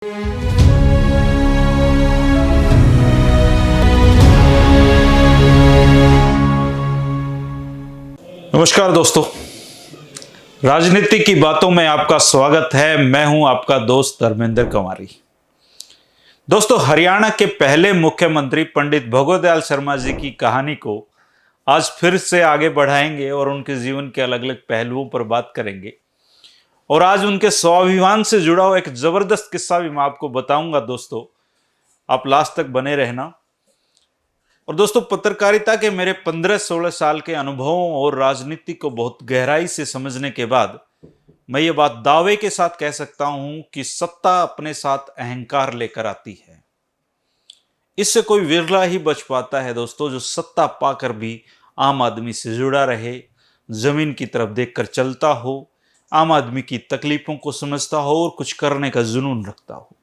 नमस्कार दोस्तों, राजनीति की बातों में आपका स्वागत है। मैं हूं आपका दोस्त धर्मेंद्र कंवारी। दोस्तों, हरियाणा के पहले मुख्यमंत्री पंडित भगवत दयाल शर्मा जी की कहानी को आज फिर से आगे बढ़ाएंगे और उनके जीवन के अलग अलग पहलुओं पर बात करेंगे। और आज उनके स्वाभिमान से जुड़ा हुआ एक जबरदस्त किस्सा भी मैं आपको बताऊंगा। दोस्तों, आप लास्ट तक बने रहना। और दोस्तों, पत्रकारिता के मेरे 15-16 साल के अनुभवों और राजनीति को बहुत गहराई से समझने के बाद मैं ये बात दावे के साथ कह सकता हूं कि सत्ता अपने साथ अहंकार लेकर आती है। इससे कोई विरला ही बच पाता है दोस्तों, जो सत्ता पाकर भी आम आदमी से जुड़ा रहे, जमीन की तरफ देखकर चलता हो, आम आदमी की तकलीफों को समझता हो और कुछ करने का जुनून रखता हो।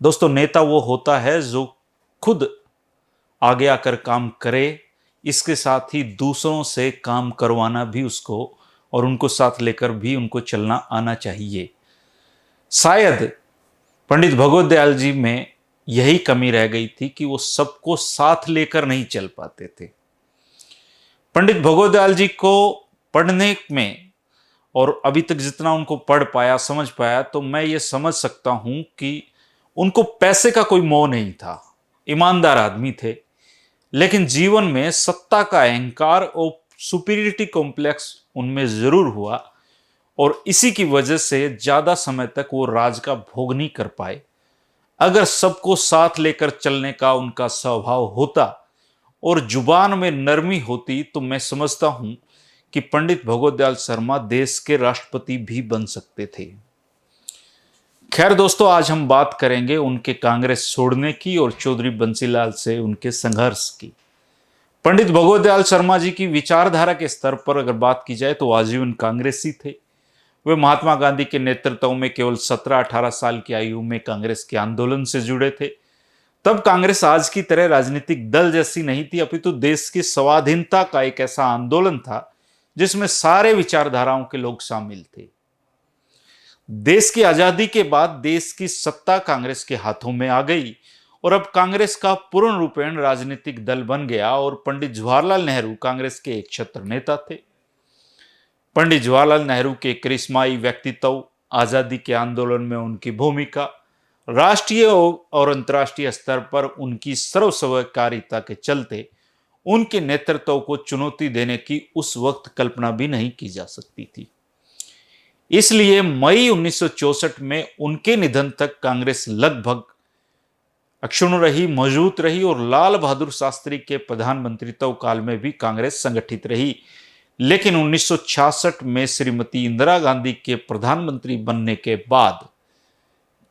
दोस्तों, नेता वो होता है जो खुद आगे आकर काम करे, इसके साथ ही दूसरों से काम करवाना भी उसको और उनको साथ लेकर भी उनको चलना आना चाहिए। शायद पंडित भगवत दयाल जी में यही कमी रह गई थी कि वो सबको साथ लेकर नहीं चल पाते थे। पंडित भगवत दयाल जी को पढ़ने में और अभी तक जितना उनको पढ़ पाया, समझ पाया, तो मैं ये समझ सकता हूं कि उनको पैसे का कोई मोह नहीं था। ईमानदार आदमी थे, लेकिन जीवन में सत्ता का अहंकार और सुपीरियरिटी कॉम्प्लेक्स उनमें जरूर हुआ और इसी की वजह से ज्यादा समय तक वो राज का भोग नहीं कर पाए। अगर सबको साथ लेकर चलने का उनका स्वभाव होता और जुबान में नरमी होती तो मैं समझता हूं कि पंडित भगवत दयाल शर्मा देश के राष्ट्रपति भी बन सकते थे। खैर दोस्तों, आज हम बात करेंगे उनके कांग्रेस छोड़ने की और चौधरी बंसीलाल से उनके संघर्ष की। पंडित भगवत दयाल शर्मा जी की विचारधारा के स्तर पर अगर बात की जाए तो आजीवन कांग्रेसी थे। वे महात्मा गांधी के नेतृत्व में केवल 17-18 साल की आयु में कांग्रेस के आंदोलन से जुड़े थे। तब कांग्रेस आज की तरह राजनीतिक दल जैसी नहीं थी, अपितु देश की स्वाधीनता का एक ऐसा आंदोलन था जिसमें सारे विचारधाराओं के लोग शामिल थे। देश की आजादी के बाद देश की सत्ता कांग्रेस के हाथों में आ गई और अब कांग्रेस का पूर्ण रूपेण राजनीतिक दल बन गया और पंडित जवाहरलाल नेहरू कांग्रेस के एक छत्र नेता थे। पंडित जवाहरलाल नेहरू के करिश्माई व्यक्तित्व, आजादी के आंदोलन में उनकी भूमिका, राष्ट्रीय और अंतर्राष्ट्रीय स्तर पर उनकी सर्वस्वीकारिता के चलते उनके नेतृत्व को चुनौती देने की उस वक्त कल्पना भी नहीं की जा सकती थी। इसलिए मई 1964 में उनके निधन तक कांग्रेस लगभग अक्षुण्ण रही, मौजूद रही और लाल बहादुर शास्त्री के प्रधानमंत्रित्व काल में भी कांग्रेस संगठित रही। लेकिन 1966 में श्रीमती इंदिरा गांधी के प्रधानमंत्री बनने के बाद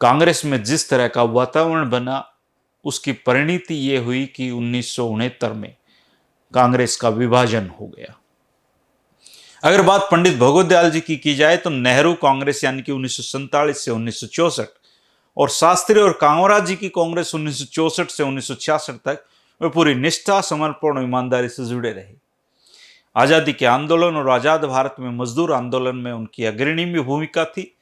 कांग्रेस में जिस तरह का वातावरण बना, उसकी परिणति ये हुई कि 1969 में कांग्रेस का विभाजन हो गया। अगर बात पंडित भगवत दयाल जी की जाए तो नेहरू कांग्रेस यानी कि 1947 से 1964 और शास्त्री और कांवराज जी की कांग्रेस 1964 से 1966 तक वे पूरी निष्ठा, समर्पण और ईमानदारी से जुड़े रहे। आजादी के आंदोलन और आजाद भारत में मजदूर आंदोलन में उनकी अग्रणी भूमिका थी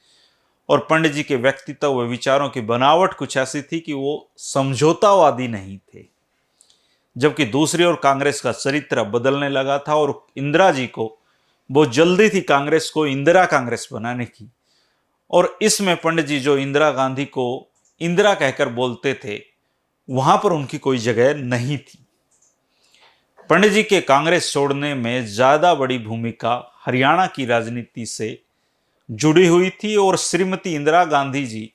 और पंडित जी के व्यक्तित्व व विचारों की बनावट कुछ ऐसी थी कि वो समझौतावादी नहीं थे। जबकि दूसरी ओर कांग्रेस का चरित्र बदलने लगा था और इंदिरा जी को बहुत जल्दी थी कांग्रेस को इंदिरा कांग्रेस बनाने की। और इसमें पंडित जी जो इंदिरा गांधी को इंदिरा कहकर बोलते थे, वहां पर उनकी कोई जगह नहीं थी। पंडित जी के कांग्रेस छोड़ने में ज्यादा बड़ी भूमिका हरियाणा की राजनीति से जुड़ी हुई थी और श्रीमती इंदिरा गांधी जी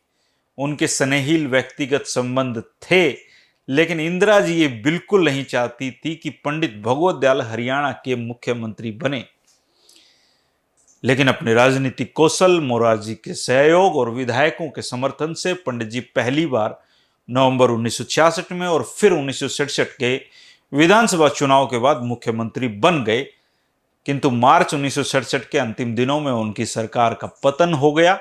उनके स्नेहिल व्यक्तिगत संबंध थे। लेकिन इंदिरा जी ये बिल्कुल नहीं चाहती थी कि पंडित भगवत दयाल हरियाणा के मुख्यमंत्री बने। लेकिन अपने राजनीतिक कौशल, मोरारजी के सहयोग और विधायकों के समर्थन से पंडित जी पहली बार नवंबर 1966 में और फिर 1967 के विधानसभा चुनाव के बाद मुख्यमंत्री बन गए। किंतु मार्च 1967 के अंतिम दिनों में उनकी सरकार का पतन हो गया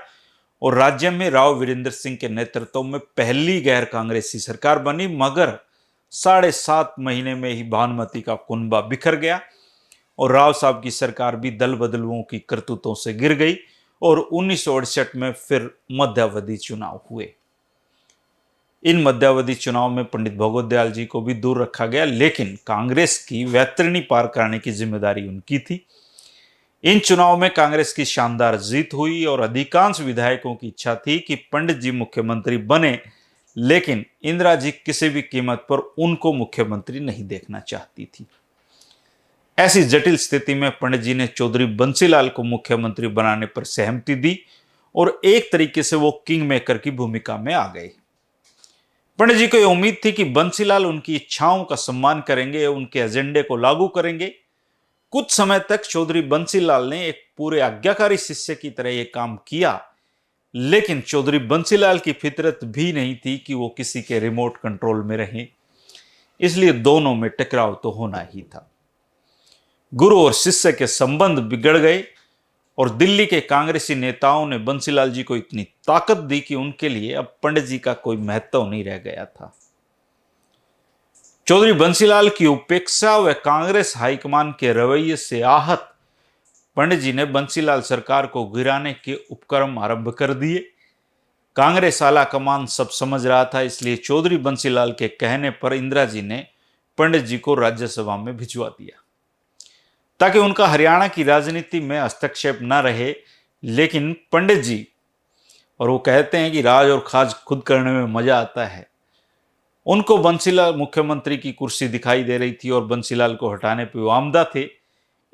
और राज्य में राव वीरेंद्र सिंह के नेतृत्व में पहली गैर कांग्रेसी सरकार बनी। मगर 7.5 महीने में ही भानुमति का कुनबा बिखर गया और राव साहब की सरकार भी दल बदलुओं की करतूतों से गिर गई और 1968 में फिर मध्यावधि चुनाव हुए। इन मध्यावधि चुनाव में पंडित भगवत दयाल जी को भी दूर रखा गया, लेकिन कांग्रेस की वैतरणी पार करने की जिम्मेदारी उनकी थी। इन चुनाव में कांग्रेस की शानदार जीत हुई और अधिकांश विधायकों की इच्छा थी कि पंडित जी मुख्यमंत्री बने, लेकिन इंदिरा जी किसी भी कीमत पर उनको मुख्यमंत्री नहीं देखना चाहती थी। ऐसी जटिल स्थिति में पंडित जी ने चौधरी बंसीलाल को मुख्यमंत्री बनाने पर सहमति दी और एक तरीके से वो किंग मेकर की भूमिका में आ गए। पंडित जी को यह उम्मीद थी कि बंसीलाल उनकी इच्छाओं का सम्मान करेंगे, उनके एजेंडे को लागू करेंगे। कुछ समय तक चौधरी बंसीलाल ने एक पूरे आज्ञाकारी शिष्य की तरह यह काम किया, लेकिन चौधरी बंसीलाल की फितरत भी नहीं थी कि वो किसी के रिमोट कंट्रोल में रहें, इसलिए दोनों में टकराव तो होना ही था। गुरु और शिष्य के संबंध बिगड़ गए और दिल्ली के कांग्रेसी नेताओं ने बंसीलाल जी को इतनी ताकत दी कि उनके लिए अब पंडित जी का कोई महत्व नहीं रह गया था। चौधरी बंसीलाल की उपेक्षा व कांग्रेस हाईकमान के रवैये से आहत पंडित जी ने बंसीलाल सरकार को गिराने के उपक्रम आरंभ कर दिए। कांग्रेस आला कमान सब समझ रहा था, इसलिए चौधरी बंसीलाल के कहने पर इंदिरा जी ने पंडित जी को राज्यसभा में भिजवा दिया ताकि उनका हरियाणा की राजनीति में हस्तक्षेप न रहे। लेकिन पंडित जी, और वो कहते हैं कि राज और खाज खुद करने में मजा आता है, उनको बंसीलाल मुख्यमंत्री की कुर्सी दिखाई दे रही थी और बंसीलाल को हटाने पर वो आमदा थे,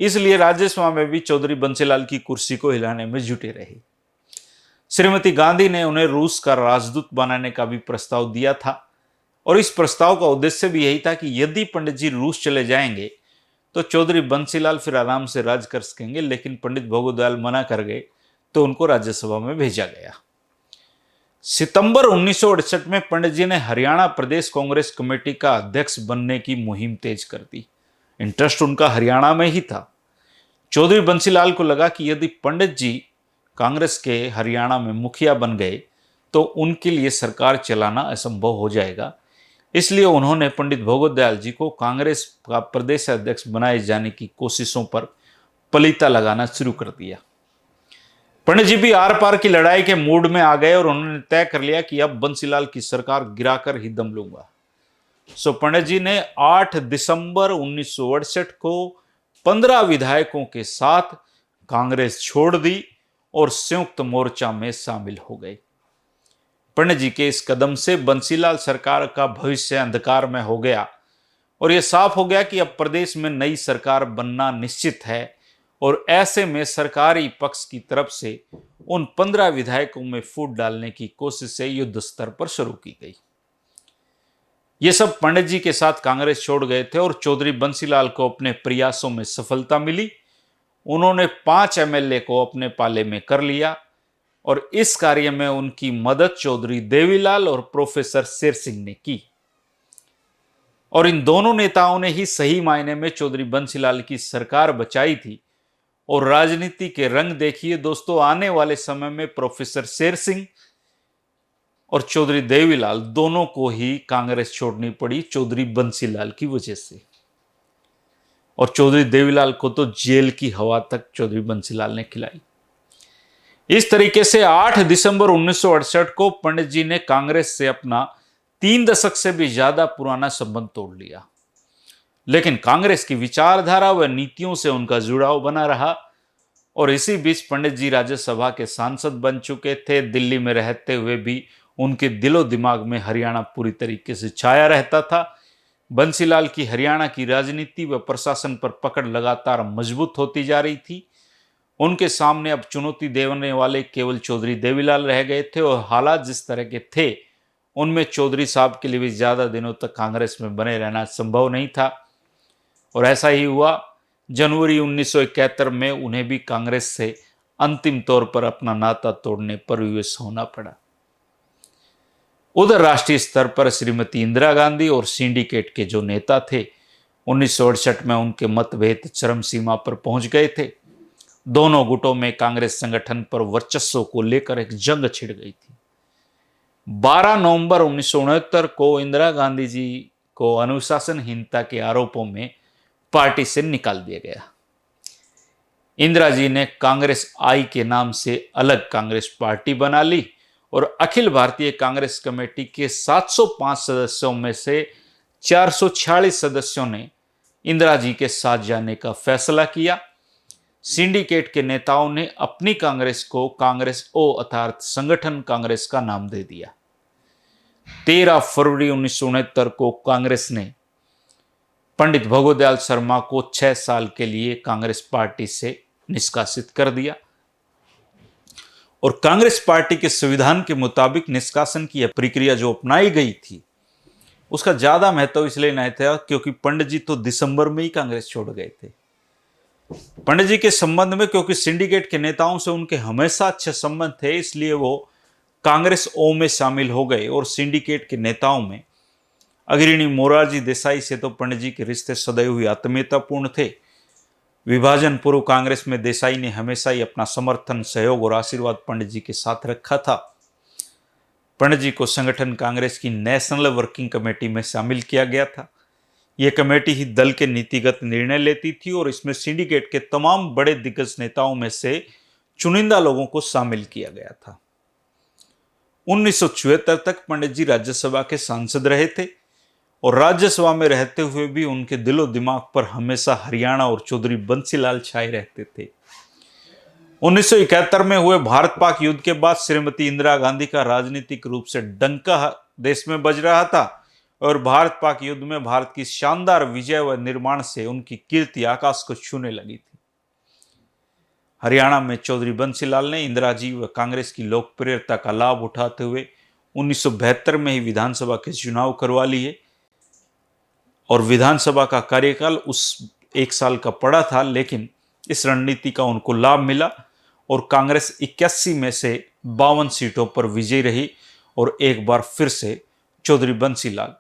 इसलिए राज्यसभा में भी चौधरी बंसीलाल की कुर्सी को हिलाने में जुटे रहे। श्रीमती गांधी ने उन्हें रूस का राजदूत बनाने का भी प्रस्ताव दिया था और इस प्रस्ताव का उद्देश्य भी यही था कि यदि पंडित जी रूस चले जाएंगे तो चौधरी बंसीलाल फिर आराम से राज कर सकेंगे, लेकिन पंडित भगवत दयाल मना कर गए तो उनको राज्यसभा में भेजा गया। सितंबर 1968 में पंडित जी ने हरियाणा प्रदेश कांग्रेस कमेटी का अध्यक्ष बनने की मुहिम तेज कर दी। इंटरेस्ट उनका हरियाणा में ही था। चौधरी बंसीलाल को लगा कि यदि पंडित जी कांग्रेस के हरियाणा में मुखिया बन गए तो उनके लिए सरकार चलाना असंभव हो जाएगा, इसलिए उन्होंने पंडित भगवत दयाल जी को कांग्रेस का प्रदेश अध्यक्ष बनाए जाने की कोशिशों पर पलीता लगाना शुरू कर दिया। पंडित जी भी आर पार की लड़ाई के मूड में आ गए और उन्होंने तय कर लिया कि अब बंसीलाल की सरकार गिराकर ही दम लूंगा। सो पंडित जी ने 8 दिसंबर 1968 को 15 विधायकों के साथ कांग्रेस छोड़ दी और संयुक्त मोर्चा में शामिल हो गए। पंडित जी के इस कदम से बंसीलाल सरकार का भविष्य अंधकार में हो गया और यह साफ हो गया कि अब प्रदेश में नई सरकार बनना निश्चित है और ऐसे में सरकारी पक्ष की तरफ से उन 15 विधायकों में फूट डालने की कोशिशें युद्ध स्तर पर शुरू की गई। ये सब पंडित जी के साथ कांग्रेस छोड़ गए थे और चौधरी बंसीलाल को अपने प्रयासों में सफलता मिली। उन्होंने 5 एमएलए को अपने पाले में कर लिया और इस कार्य में उनकी मदद चौधरी देवीलाल और प्रोफेसर शेर सिंह ने की और इन दोनों नेताओं ने ही सही मायने में चौधरी बंसीलाल की सरकार बचाई थी। और राजनीति के रंग देखिए दोस्तों, आने वाले समय में प्रोफेसर शेर सिंह और चौधरी देवीलाल दोनों को ही कांग्रेस छोड़नी पड़ी चौधरी बंसीलाल की वजह से, और चौधरी देवीलाल को तो जेल की हवा तक चौधरी बंसीलाल ने खिलाई। इस तरीके से 8 दिसंबर 1968 को पंडित जी ने कांग्रेस से अपना 3 दशक से भी ज्यादा पुराना संबंध तोड़ लिया, लेकिन कांग्रेस की विचारधारा व नीतियों से उनका जुड़ाव बना रहा। और इसी बीच पंडित जी राज्यसभा के सांसद बन चुके थे। दिल्ली में रहते हुए भी उनके दिलो दिमाग में हरियाणा पूरी तरीके से छाया रहता था। बंसीलाल की हरियाणा की राजनीति व प्रशासन पर पकड़ लगातार मजबूत होती जा रही थी। उनके सामने अब चुनौती देने वाले केवल चौधरी देवीलाल रह गए थे और हालात जिस तरह के थे उनमें चौधरी साहब के लिए भी ज्यादा दिनों तक कांग्रेस में बने रहना संभव नहीं था। और ऐसा ही हुआ। जनवरी 1971 में उन्हें भी कांग्रेस से अंतिम तौर पर अपना नाता तोड़ने पर विवश होना पड़ा। उधर राष्ट्रीय स्तर पर श्रीमती इंदिरा गांधी और सिंडिकेट के जो नेता थे 1968 में उनके मतभेद चरम सीमा पर पहुंच गए थे। दोनों गुटों में कांग्रेस संगठन पर वर्चस्व को लेकर एक जंग छिड़ गई थी। 12 नवंबर 1969 को इंदिरा गांधी जी को अनुशासनहीनता के आरोपों में पार्टी से निकाल दिया गया। इंदिरा जी ने कांग्रेस आई के नाम से अलग कांग्रेस पार्टी बना ली और अखिल भारतीय कांग्रेस कमेटी के 705 सदस्यों में से 446 सदस्यों ने इंदिरा जी के साथ जाने का फैसला किया। सिंडिकेट के नेताओं ने अपनी कांग्रेस को कांग्रेस ओ अर्थात संगठन कांग्रेस का नाम दे दिया। 13 फरवरी 1969 को कांग्रेस ने पंडित भगवदयाल शर्मा को 6 साल के लिए कांग्रेस पार्टी से निष्कासित कर दिया और कांग्रेस पार्टी के संविधान के मुताबिक निष्कासन की प्रक्रिया जो अपनाई गई थी उसका ज्यादा महत्व इसलिए नहीं था क्योंकि पंडित जी तो दिसंबर में ही कांग्रेस छोड़ गए थे। पंडित जी के संबंध में क्योंकि सिंडिकेट के नेताओं से उनके हमेशा अच्छे संबंध थे, इसलिए वो कांग्रेस ओ में शामिल हो गए और सिंडिकेट के नेताओं में अग्रणी मोरारजी देसाई से तो पंडित जी के रिश्ते सदैव ही आत्मीयतापूर्ण थे। विभाजन पूर्व कांग्रेस में देसाई ने हमेशा ही अपना समर्थन, सहयोग और आशीर्वाद पंडित जी के साथ रखा था। पंडित जी को संगठन कांग्रेस की नेशनल वर्किंग कमेटी में शामिल किया गया था। यह कमेटी ही दल के नीतिगत निर्णय लेती थी और इसमें सिंडिकेट के तमाम बड़े दिग्गज नेताओं में से चुनिंदा लोगों को शामिल किया गया था। 1976 तक पंडित जी राज्यसभा के सांसद रहे थे और राज्यसभा में रहते हुए भी उनके दिलो दिमाग पर हमेशा हरियाणा और चौधरी बंसीलाल छाए रहते थे। 1971 में हुए भारत पाक युद्ध के बाद श्रीमती इंदिरा गांधी का राजनीतिक रूप से डंका देश में बज रहा था और भारत पाक युद्ध में भारत की शानदार विजय व निर्माण से उनकी कीर्ति आकाश को छूने लगी थी। हरियाणा में चौधरी बंसीलाल ने इंदिरा जी व कांग्रेस की लोकप्रियता का लाभ उठाते हुए 1972 में ही विधानसभा के चुनाव करवा लिए और विधानसभा का कार्यकाल उस 1 साल का पड़ा था, लेकिन इस रणनीति का उनको लाभ मिला और कांग्रेस 81 में से 52 सीटों पर विजयी रही और एक बार फिर से चौधरी बंसीलाल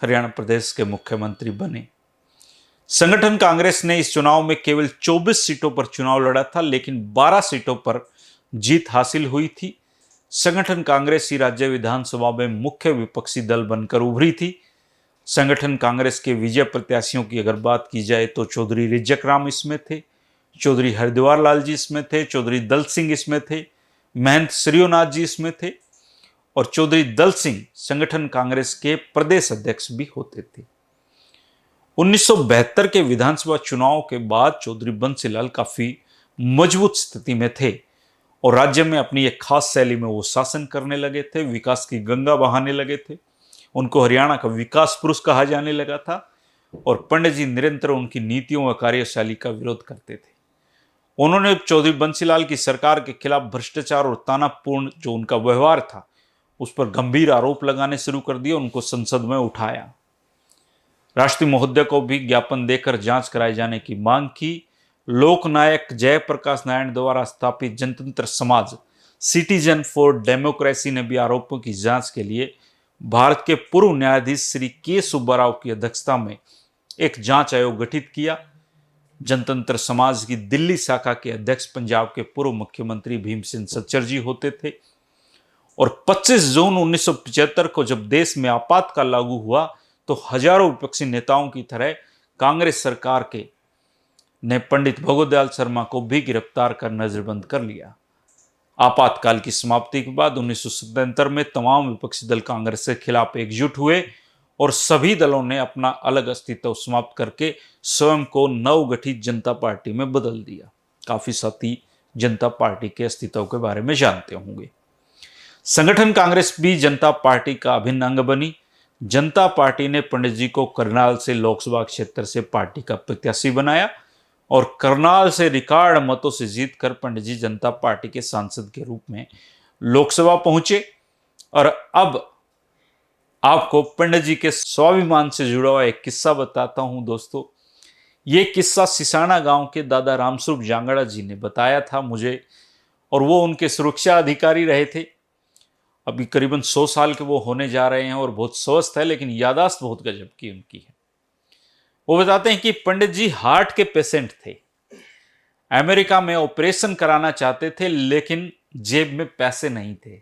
हरियाणा प्रदेश के मुख्यमंत्री बने। संगठन कांग्रेस ने इस चुनाव में केवल 24 सीटों पर चुनाव लड़ा था, लेकिन 12 सीटों पर जीत हासिल हुई थी। संगठन कांग्रेस ही राज्य विधानसभा में मुख्य विपक्षी दल बनकर उभरी थी। संगठन कांग्रेस के विजय प्रत्याशियों की अगर बात की जाए तो चौधरी रिज्जक राम इसमें थे, चौधरी हरिद्वार लाल जी इसमें थे, चौधरी दल सिंह इसमें थे, महंत श्रीनाथ जी इसमें थे और चौधरी दल सिंह संगठन कांग्रेस के प्रदेश अध्यक्ष भी होते थे। 1972 के विधानसभा चुनाव के बाद चौधरी बंसीलाल काफी मजबूत स्थिति में थे और राज्य में अपनी एक खास शैली में वो शासन करने लगे थे, विकास की गंगा बहाने लगे थे। उनको हरियाणा का विकास पुरुष कहा जाने लगा था और पंडित जी निरंतर उनकी नीतियों व कार्यशैली का विरोध करते थे। उन्होंने चौधरी बंसीलाल की सरकार के खिलाफ भ्रष्टाचार और तनावपूर्ण जो उनका व्यवहार था उस पर गंभीर आरोप लगाने शुरू कर दिए, उनको संसद में उठाया। राष्ट्रीय महोदय को भी ज्ञापन देकर जांच कराए जाने की मांग की। लोकनायक जयप्रकाश नारायण द्वारा स्थापित जनतंत्र समाज सिटीजन फॉर डेमोक्रेसी ने भी आरोपों की जांच के लिए भारत के पूर्व न्यायाधीश श्री के सुब्बाराव की अध्यक्षता में एक जांच आयोग गठित किया। जनतंत्र समाज की दिल्ली शाखा के अध्यक्ष पंजाब के पूर्व मुख्यमंत्री भीमसेन सच्चर जी होते थे और 25 जून 1975 को जब देश में आपातकाल लागू हुआ तो हजारों विपक्षी नेताओं की तरह कांग्रेस सरकार के ने पंडित भगवदयाल शर्मा को भी गिरफ्तार कर नजरबंद कर लिया। आपातकाल की समाप्ति के बाद 1977 में तमाम विपक्षी दल कांग्रेस के खिलाफ एकजुट हुए और सभी दलों ने अपना अलग अस्तित्व समाप्त करके स्वयं को नवगठित जनता पार्टी में बदल दिया। काफी साथी जनता पार्टी के अस्तित्व के बारे में जानते होंगे। संगठन कांग्रेस भी जनता पार्टी का अभिन्न अंग बनी। जनता पार्टी ने पंडित जी को करनाल से लोकसभा क्षेत्र से पार्टी का प्रत्याशी बनाया और करनाल से रिकॉर्ड मतों से जीतकर पंडित जी जनता पार्टी के सांसद के रूप में लोकसभा पहुंचे। और अब आपको पंडित जी के स्वाभिमान से जुड़ा हुआ एक किस्सा बताता हूं दोस्तों। ये किस्सा सिसाना गांव के दादा रामस्वरूप जांगड़ा जी ने बताया था मुझे और वो उनके सुरक्षा अधिकारी रहे थे। अभी करीबन 100 साल के वो होने जा रहे हैं और बहुत स्वस्थ है, लेकिन यादाश्त बहुत गजब की उनकी है। वो बताते हैं कि पंडित जी हार्ट के पेशेंट थे, अमेरिका में ऑपरेशन कराना चाहते थे लेकिन जेब में पैसे नहीं थे,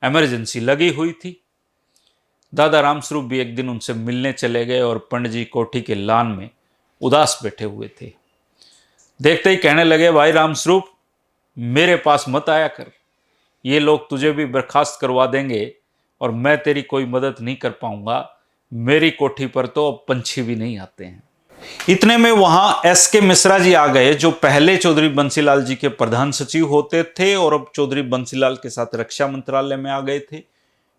इमरजेंसी लगी हुई थी। दादा रामस्वरूप भी एक दिन उनसे मिलने चले गए और पंडित जी कोठी के लान में उदास बैठे हुए थे। देखते ही कहने लगे, भाई रामस्वरूप मेरे पास मत आया कर, ये लोग तुझे भी बर्खास्त करवा देंगे और मैं तेरी कोई मदद नहीं कर पाऊंगा। मेरी कोठी पर तो अब पंछी भी नहीं आते हैं। इतने में वहां एस.के. मिश्रा जी आ गए, जो पहले चौधरी बंसीलाल जी के प्रधान सचिव होते थे और अब चौधरी बंसीलाल के साथ रक्षा मंत्रालय में आ गए थे।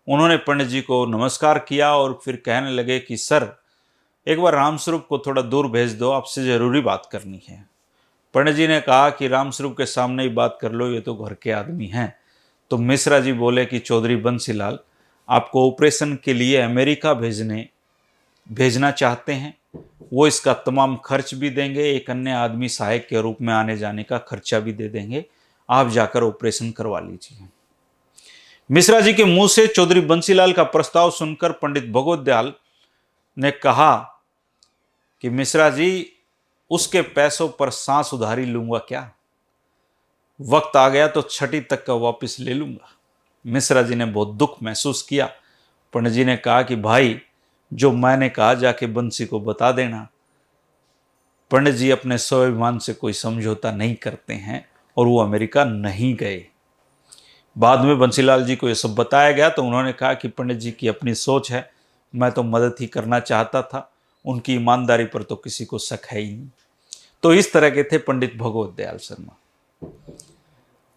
उन्होंने पंडित जी को नमस्कार किया और फिर कहने लगे कि सर, एक बार रामस्वरूप को थोड़ा दूर भेज दो, आपसे जरूरी बात करनी है। पंडित जी ने कहा कि रामस्वरूप के सामने ही बात कर लो, ये तो घर के आदमी हैं। तो मिश्रा जी बोले कि चौधरी बंसीलाल आपको ऑपरेशन के लिए अमेरिका भेजना चाहते हैं, वो इसका तमाम खर्च भी देंगे, एक अन्य आदमी सहायक के रूप में आने जाने का खर्चा भी दे देंगे, आप जाकर ऑपरेशन करवा लीजिए। मिश्रा जी के मुंह से चौधरी बंसीलाल का प्रस्ताव सुनकर पंडित भगवत दयाल ने कहा कि मिश्रा जी, उसके पैसों पर सांस उधारी लूंगा क्या? वक्त आ गया तो छठी तक का वापस ले लूंगा। मिश्रा जी ने बहुत दुख महसूस किया। पंडित जी ने कहा कि भाई, जो मैंने कहा जाके बंसी को बता देना। पंडित जी अपने स्वाभिमान से कोई समझौता नहीं करते हैं और वो अमेरिका नहीं गए। बाद में बंसीलाल जी को यह सब बताया गया तो उन्होंने कहा कि पंडित जी की अपनी सोच है, मैं तो मदद ही करना चाहता था, उनकी ईमानदारी पर तो किसी को शक है ही नहीं। तो इस तरह के थे पंडित भगवत दयाल शर्मा।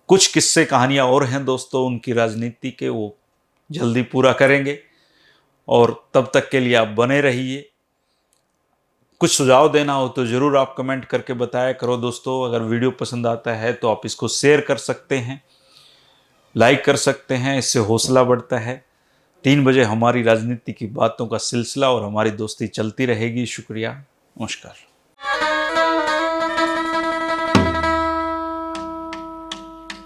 कुछ किस्से कहानियां और हैं दोस्तों उनकी राजनीति के, वो जल्दी पूरा करेंगे और तब तक के लिए आप बने रहिए। कुछ सुझाव देना हो तो ज़रूर आप कमेंट करके बताया करो दोस्तों। अगर वीडियो पसंद आता है तो आप इसको शेयर कर सकते हैं, लाइक कर सकते हैं, इससे हौसला बढ़ता है। 3 बजे हमारी राजनीति की बातों का सिलसिला और हमारी दोस्ती चलती रहेगी। शुक्रिया, नमस्कार।